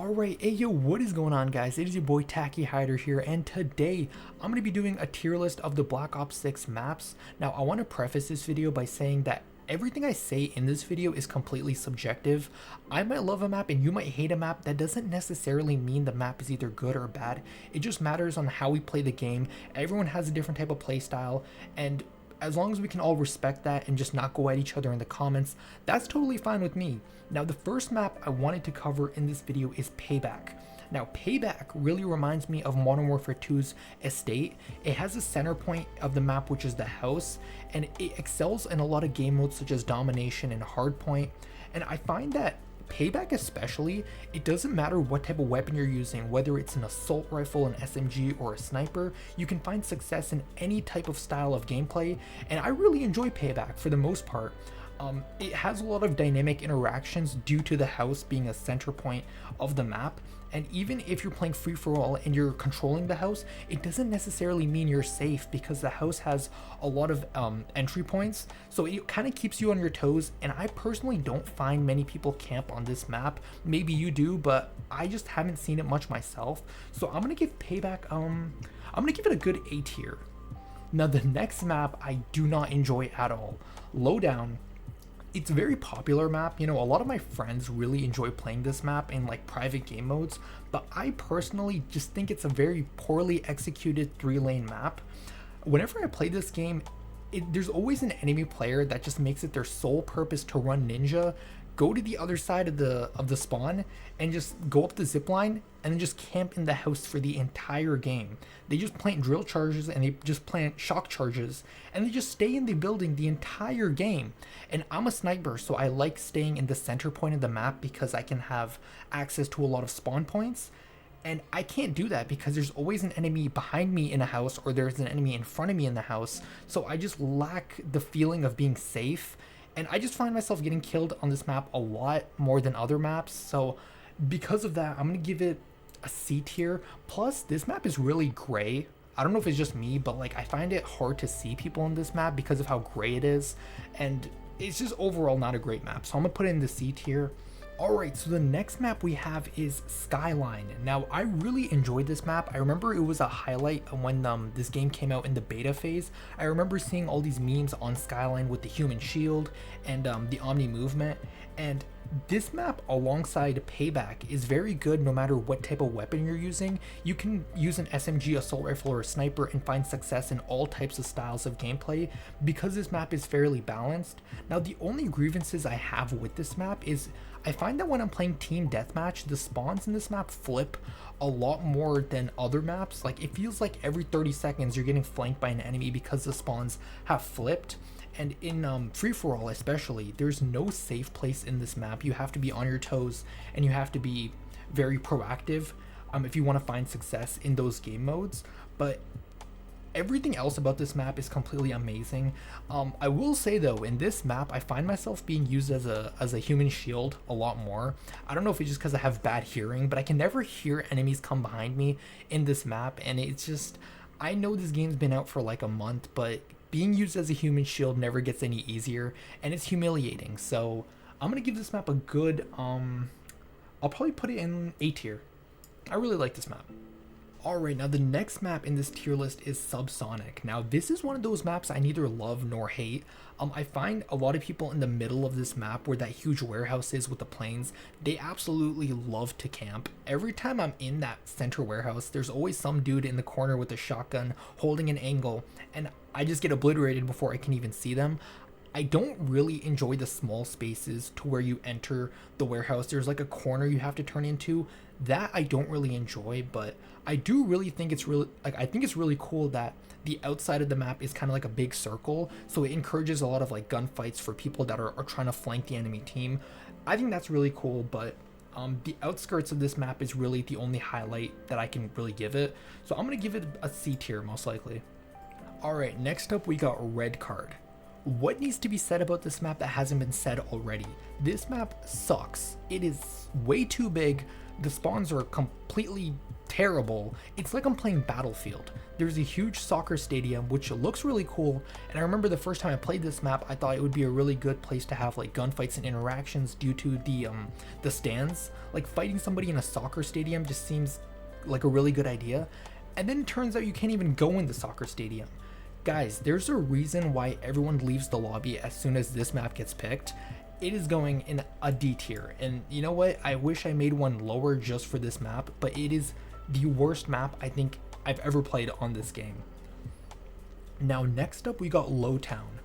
Alright, hey yo, what is going on guys? It is your boy Tacky Hider here, and today I'm going to be doing a tier list of the Black Ops 6 maps. Now I want to preface this video by saying that everything I say in this video is completely subjective. I might love a map and you might hate a map. That doesn't necessarily mean the map is either good or bad. It just matters on how we play the game. Everyone has a different type of play style, and as long as we can all respect that and just not go at each other in the comments, that's totally fine with me. Now the first map I wanted to cover in this video is Payback. Now Payback really reminds me of Modern Warfare 2's Estate. It has a center point of the map, which is the house, and it excels in a lot of game modes such as Domination and Hardpoint. And I find that Payback especially, it doesn't matter what type of weapon you're using, whether it's an assault rifle, an SMG, or a sniper, you can find success in any type of style of gameplay, and I really enjoy Payback for the most part. It has a lot of dynamic interactions due to the house being a center point of the map, and even if you're playing free-for-all and you're controlling the house, it doesn't necessarily mean you're safe because the house has a lot of entry points, so it kind of keeps you on your toes. And I personally don't find many people camp on this map. Maybe you do, but I just haven't seen it much myself, so I'm gonna give Payback I'm gonna give it a good A tier. Now the next map I do not enjoy at all, Lowdown. It's a very popular map. You know, a lot of my friends really enjoy playing this map in like private game modes, but I personally just think it's a very poorly executed 3-lane map. Whenever I play this game, there's always an enemy player that just makes it their sole purpose to run ninja, go to the other side of the spawn, and just go up the zip line and then just camp in the house for the entire game. They just plant drill charges and they just plant shock charges and they just stay in the building the entire game. And I'm a sniper, so I like staying in the center point of the map because I can have access to a lot of spawn points. And I can't do that because there's always an enemy behind me in a house, or there's an enemy in front of me in the house. So I just lack the feeling of being safe. And I just find myself getting killed on this map a lot more than other maps. So because of that, I'm going to give it a C tier. Plus, this map is really gray. I don't know if it's just me, but like I find it hard to see people in this map because of how gray it is. And it's just overall not a great map. So I'm going to put it in the C tier. Alright, so the next map we have is Skyline. Now, I really enjoyed this map. I remember it was a highlight when this game came out in the beta phase. I remember seeing all these memes on Skyline with the human shield and the Omni movement. And this map alongside Payback is very good no matter what type of weapon you're using. You can use an SMG, assault rifle, or a sniper and find success in all types of styles of gameplay because this map is fairly balanced. Now, the only grievances I have with this map is I find that when I'm playing team deathmatch, the spawns in this map flip a lot more than other maps. Like, it feels like every 30 seconds you're getting flanked by an enemy because the spawns have flipped. And in free-for-all especially, there's no safe place in this map. You have to be on your toes and you have to be very proactive if you want to find success in those game modes. But everything else about this map is completely amazing. I will say though, in this map, I find myself being used as a human shield a lot more. I don't know if it's just because I have bad hearing, but I can never hear enemies come behind me in this map. And it's just, I know this game's been out for like a month, but being used as a human shield never gets any easier, and it's humiliating. So I'm gonna give this map a good, I'll probably put it in A tier. I really like this map. Alright, now the next map in this tier list is Subsonic. Now this is one of those maps I neither love nor hate. I find a lot of people in the middle of this map where that huge warehouse is with the planes, they absolutely love to camp. Every time I'm in that center warehouse, there's always some dude in the corner with a shotgun holding an angle, and I just get obliterated before I can even see them. I don't really enjoy the small spaces to where you enter the warehouse. There's like a corner you have to turn into. That I don't really enjoy, but I do really think it's really, like, I think it's really cool that the outside of the map is kind of like a big circle, so it encourages a lot of like gunfights for people that are trying to flank the enemy team. I think that's really cool, but the outskirts of this map is really the only highlight that I can really give it. So I'm gonna give it a C tier most likely. Alright, next up we got Red Card. What needs to be said about this map that hasn't been said already? This map sucks. It is way too big. The spawns are completely terrible. It's like I'm playing Battlefield. There's a huge soccer stadium which looks really cool, and I remember the first time I played this map, I thought it would be a really good place to have like gunfights and interactions due to the stands. Like fighting somebody in a soccer stadium just seems like a really good idea. And then it turns out you can't even go in the soccer stadium. Guys, there's a reason why everyone leaves the lobby as soon as this map gets picked. It is going in a D tier, and you know what? I wish I made one lower just for this map, but it is the worst map I think I've ever played on this game. Now next up we got Lowtown.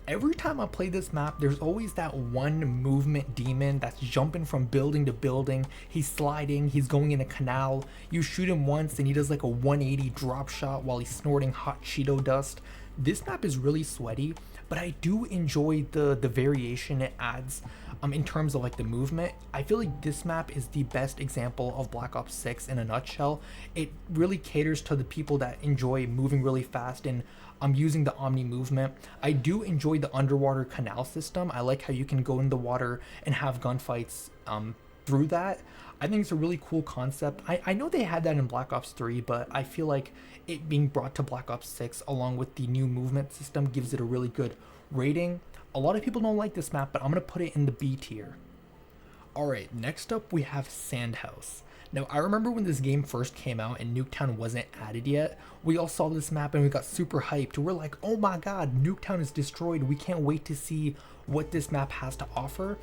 Every time I play this map, there's always that one movement demon that's jumping from building to building. He's sliding, he's going in a canal. You shoot him once and he does like a 180 drop shot while he's snorting hot Cheeto dust. This map is really sweaty, but I do enjoy the variation it adds in terms of like the movement. I feel like this map is the best example of Black Ops 6 in a nutshell. It really caters to the people that enjoy moving really fast and using the Omni movement. I do enjoy the underwater canal system. I like how you can go in the water and have gunfights through that. I think it's a really cool concept. I know they had that in Black Ops 3, but I feel like it being brought to Black Ops 6 along with the new movement system gives it a really good rating. A lot of people don't like this map, but I'm going to put it in the B tier. Alright, next up we have Sandhouse. Now, I remember when this game first came out and Nuketown wasn't added yet, we all saw this map and we got super hyped. We're like, oh my god, Nuketown is destroyed. We can't wait to see what this map has to offer.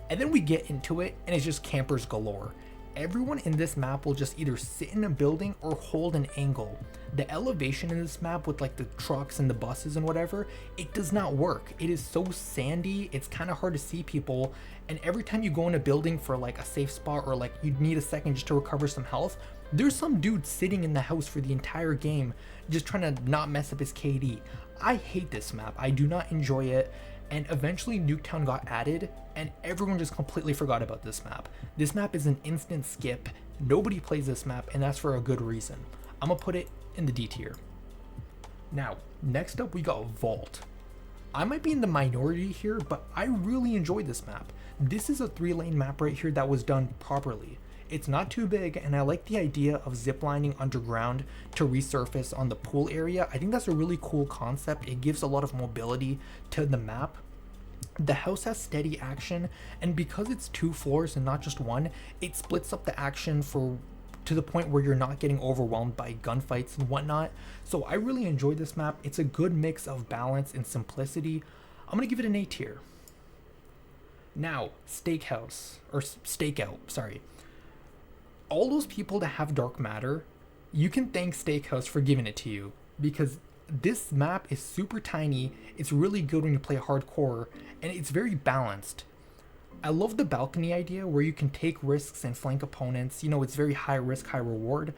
And then we get into it and it's just campers galore. Everyone in this map will just either sit in a building or hold an angle. The elevation in this map with like the trucks and the buses and whatever, it does not work. It is so sandy, it's kind of hard to see people, and every time you go in a building for like a safe spot or like you need a second just to recover some health, there's some dude sitting in the house for the entire game just trying to not mess up his KD. I hate this map. I do not enjoy it. And eventually Nuketown got added and everyone just completely forgot about this map. This map is an instant skip. Nobody plays this map, and that's for a good reason. I'm gonna put it in the D tier. Now, next up we got Vault. I might be in the minority here, but I really enjoyed this map. This is a 3-lane map right here that was done properly. It's not too big, and I like the idea of ziplining underground to resurface on the pool area. I think that's a really cool concept. It gives a lot of mobility to the map. The house has steady action, and because it's 2 floors and not just one, it splits up the action to the point where you're not getting overwhelmed by gunfights and whatnot. So I really enjoy this map. It's a good mix of balance and simplicity. I'm gonna give it an A tier. Now, Stakeout, sorry. All those people that have dark matter, you can thank Steakhouse for giving it to you, because this map is super tiny. It's really good when you play hardcore, and it's very balanced. I love the balcony idea where you can take risks and flank opponents. You know, it's very high risk, high reward.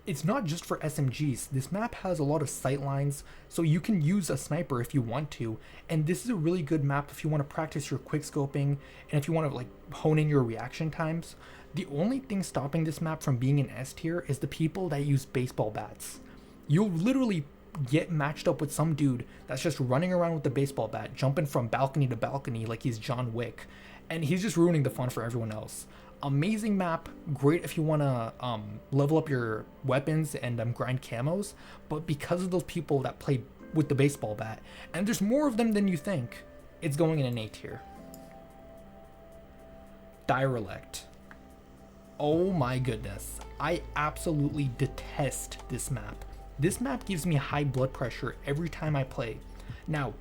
It's not just for SMGs. This map has a lot of sight lines, so you can use a sniper if you want to. And this is a really good map if you want to practice your quick scoping and if you want to like hone in your reaction times. The only thing stopping this map from being an S tier is the people that use baseball bats. You'll literally get matched up with some dude that's just running around with the baseball bat, jumping from balcony to balcony like he's John Wick, and he's just ruining the fun for everyone else. Amazing map, great if you want to level up your weapons and grind camos, but because of those people that play with the baseball bat, and there's more of them than you think, it's going in an A tier. Direlect. Oh my goodness, I absolutely detest this map. This map gives me high blood pressure every time I play. Now,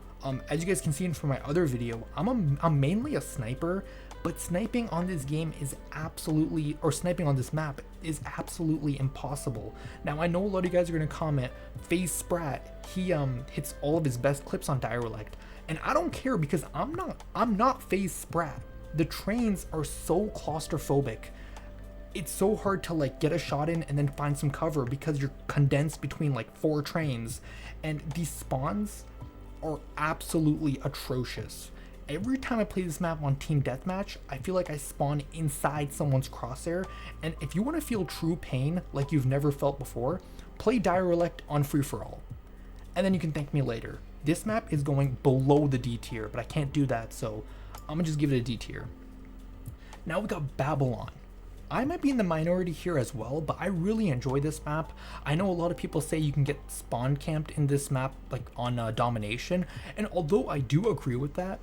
as you guys can see from my other video, I'm mainly a sniper, but sniping on this game is absolutely, or sniping on this map is absolutely impossible. Now, I know a lot of you guys are gonna comment, FaZe Sprat, he hits all of his best clips on Direlect, and I don't care because I'm not FaZe Sprat. The trains are so claustrophobic. It's so hard to like get a shot in and then find some cover because you're condensed between like 4 trains, and these spawns are absolutely atrocious. Every time I play this map on Team Deathmatch, I feel like I spawn inside someone's crosshair, and if you want to feel true pain like you've never felt before, play Direlect on free-for-all. And then you can thank me later. This map is going below the D tier, but I can't do that, so I'm gonna just give it a D tier. Now we got Babylon. I might be in the minority here as well, but I really enjoy this map. I know a lot of people say you can get spawn camped in this map, like on domination, and although I do agree with that,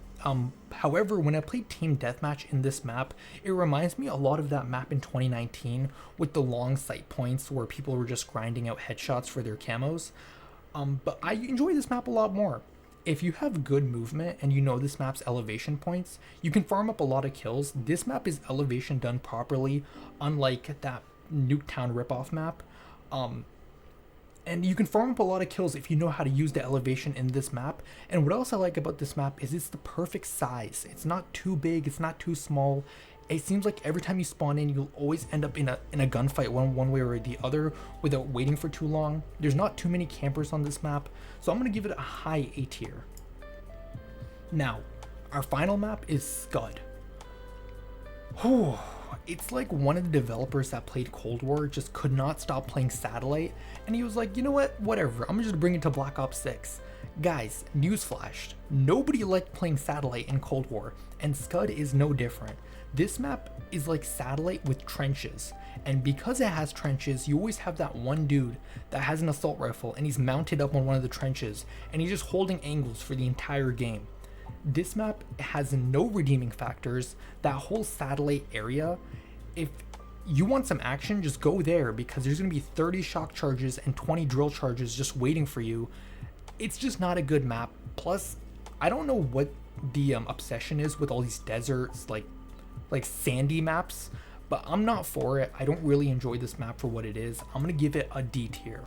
however, when I play team deathmatch in this map, it reminds me a lot of that map in 2019 with the long sight points where people were just grinding out headshots for their camos. But I enjoy this map a lot more. If you have good movement and you know this map's elevation points, you can farm up a lot of kills. This map is elevation done properly, unlike that Nuketown ripoff map. And you can farm up a lot of kills if you know how to use the elevation in this map. And what else I like about this map is it's the perfect size. It's not too big, it's not too small. It seems like every time you spawn in, you'll always end up in a gunfight one way or the other without waiting for too long. There's not too many campers on this map, so I'm gonna give it a high A tier. Now, our final map is Scud. It's like one of the developers that played Cold War just could not stop playing Satellite, and he was like, you know what, whatever, I'm just bring it to Black Ops 6. Guys, newsflash, nobody liked playing Satellite in Cold War, and Scud is no different. This map is like Satellite with trenches, and because it has trenches, you always have that one dude that has an assault rifle and he's mounted up on one of the trenches and he's just holding angles for the entire game. This map has no redeeming factors. That whole Satellite area, if you want some action, just go there because there's going to be 30 shock charges and 20 drill charges just waiting for you. It's just not a good map. Plus, I don't know what the obsession is with all these deserts, like sandy maps, but I'm not for it. I don't really enjoy this map for what it is. I'm gonna give it a D tier.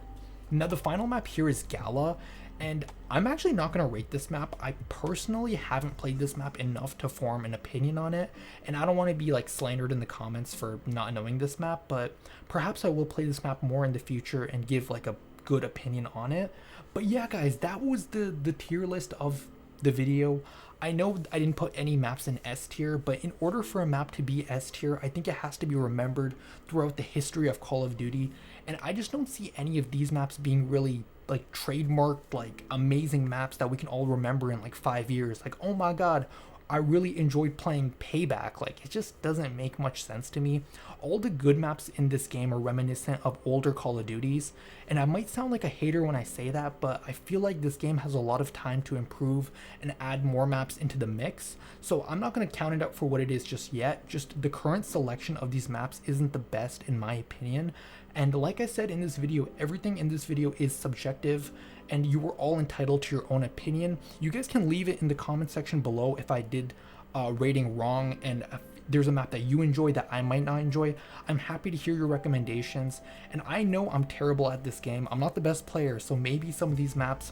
Now the final map here is Gala, and I'm actually not gonna rate this map. I personally haven't played this map enough to form an opinion on it, and I don't want to be like slandered in the comments for not knowing this map, but perhaps I will play this map more in the future and give like a good opinion on it. But yeah guys, that was the tier list of the video. I know I didn't put any maps in S tier, but in order for a map to be S tier, I think it has to be remembered throughout the history of Call of Duty, and I just don't see any of these maps being really like trademarked, like amazing maps that we can all remember in like 5 years. Like, oh my god, I really enjoyed playing Payback. Like, it just doesn't make much sense to me. All the good maps in this game are reminiscent of older Call of Duties, and I might sound like a hater when I say that, but I feel like this game has a lot of time to improve and add more maps into the mix, so I'm not going to count it up for what it is just yet. Just the current selection of these maps isn't the best in my opinion, and like I said in this video, everything in this video is subjective, and you are all entitled to your own opinion. You guys can leave it in the comment section below if I did rating wrong, and if there's a map that you enjoy that I might not enjoy. I'm happy to hear your recommendations, and I know I'm terrible at this game. I'm not the best player, so maybe some of these maps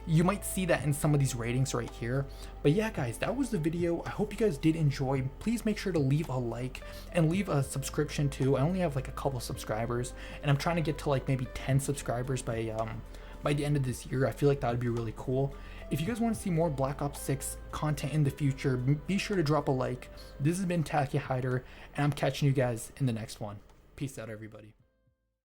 you might see that in some of these ratings right here. But yeah guys, that was the video. I hope you guys did enjoy. Please make sure to leave a like and leave a subscription too. I only have like a couple subscribers, and I'm trying to get to like maybe 10 subscribers by the end of this year. I feel like that would be really cool. If you guys want to see more Black Ops 6 content in the future, be sure to drop a like. This has been Tacky Hider, and I'm catching you guys in the next one. Peace out, everybody.